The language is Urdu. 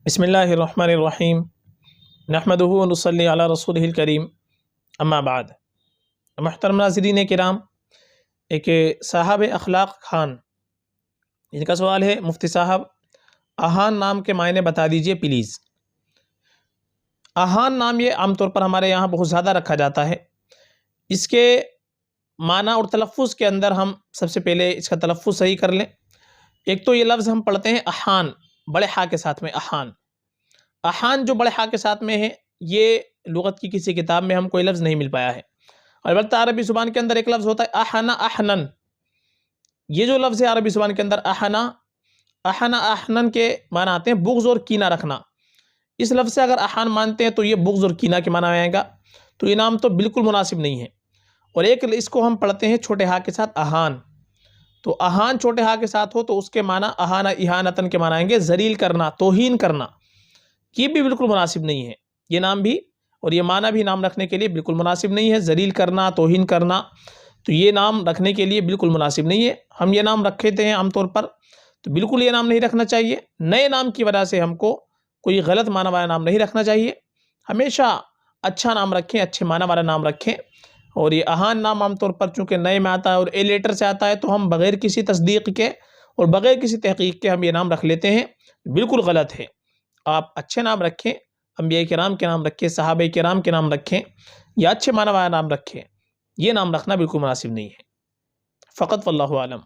بسم اللہ الرحمن الرحیم نحمدہ ونصلی علی رسولہ الکریم اما بعد۔ محترم ناظرین کرام، ایک صاحب اخلاق خان، ان کا سوال ہے مفتی صاحب احان نام کے معنی بتا دیجئے پلیز۔ احان نام یہ عام طور پر ہمارے یہاں بہت زیادہ رکھا جاتا ہے۔ اس کے معنی اور تلفظ کے اندر ہم سب سے پہلے اس کا تلفظ صحیح کر لیں۔ ایک تو یہ لفظ ہم پڑھتے ہیں احان، بڑے ہا کے ساتھ میں احان۔ احان جو بڑے ہا کے ساتھ میں ہے، یہ لغت کی کسی کتاب میں ہم کوئی لفظ نہیں مل پایا ہے۔ البتہ عربی زبان کے اندر ایک لفظ ہوتا ہے احنا احنن۔ یہ جو لفظ ہے عربی زبان کے اندر احنا احنن کے معنی آتے ہیں بغض اور کینہ رکھنا۔ اس لفظ سے اگر احان مانتے ہیں تو یہ بغض اور کینہ کے معنی آئے گا، تو یہ نام تو بالکل مناسب نہیں ہے۔ اور ایک اس کو ہم پڑھتے ہیں چھوٹے ہا کے ساتھ احان، تو احان چھوٹے ہا کے ساتھ ہو تو اس کے معنی احانہ احانتن کے معنی آئیں گے ذلیل کرنا، توہین کرنا۔ یہ بھی بالکل مناسب نہیں ہے، یہ نام بھی اور یہ معنی بھی نام رکھنے کے لیے بالکل مناسب نہیں ہے۔ ذلیل کرنا، توہین کرنا، تو یہ نام رکھنے کے لیے بالکل مناسب نہیں ہے۔ ہم یہ نام رکھتے ہیں عام طور پر، تو بالکل یہ نام نہیں رکھنا چاہیے۔ نئے نام کی وجہ سے ہم کو کوئی غلط معنی والا نام نہیں رکھنا چاہیے۔ ہمیشہ اچھا نام رکھیں، اچھے معنی والا نام رکھیں۔ اور یہ احان نام عام طور پر چونکہ نئے میں آتا ہے اور اے لیٹر سے آتا ہے، تو ہم بغیر کسی تصدیق کے اور بغیر کسی تحقیق کے ہم یہ نام رکھ لیتے ہیں، بالکل غلط ہے۔ آپ اچھے نام رکھیں، انبیاء کرام کے نام رکھیں، صحابہ کرام کے نام رکھیں، یا اچھے معنی والا نام رکھیں۔ یہ نام رکھنا بالکل مناسب نہیں ہے۔ فقط واللہ عالم۔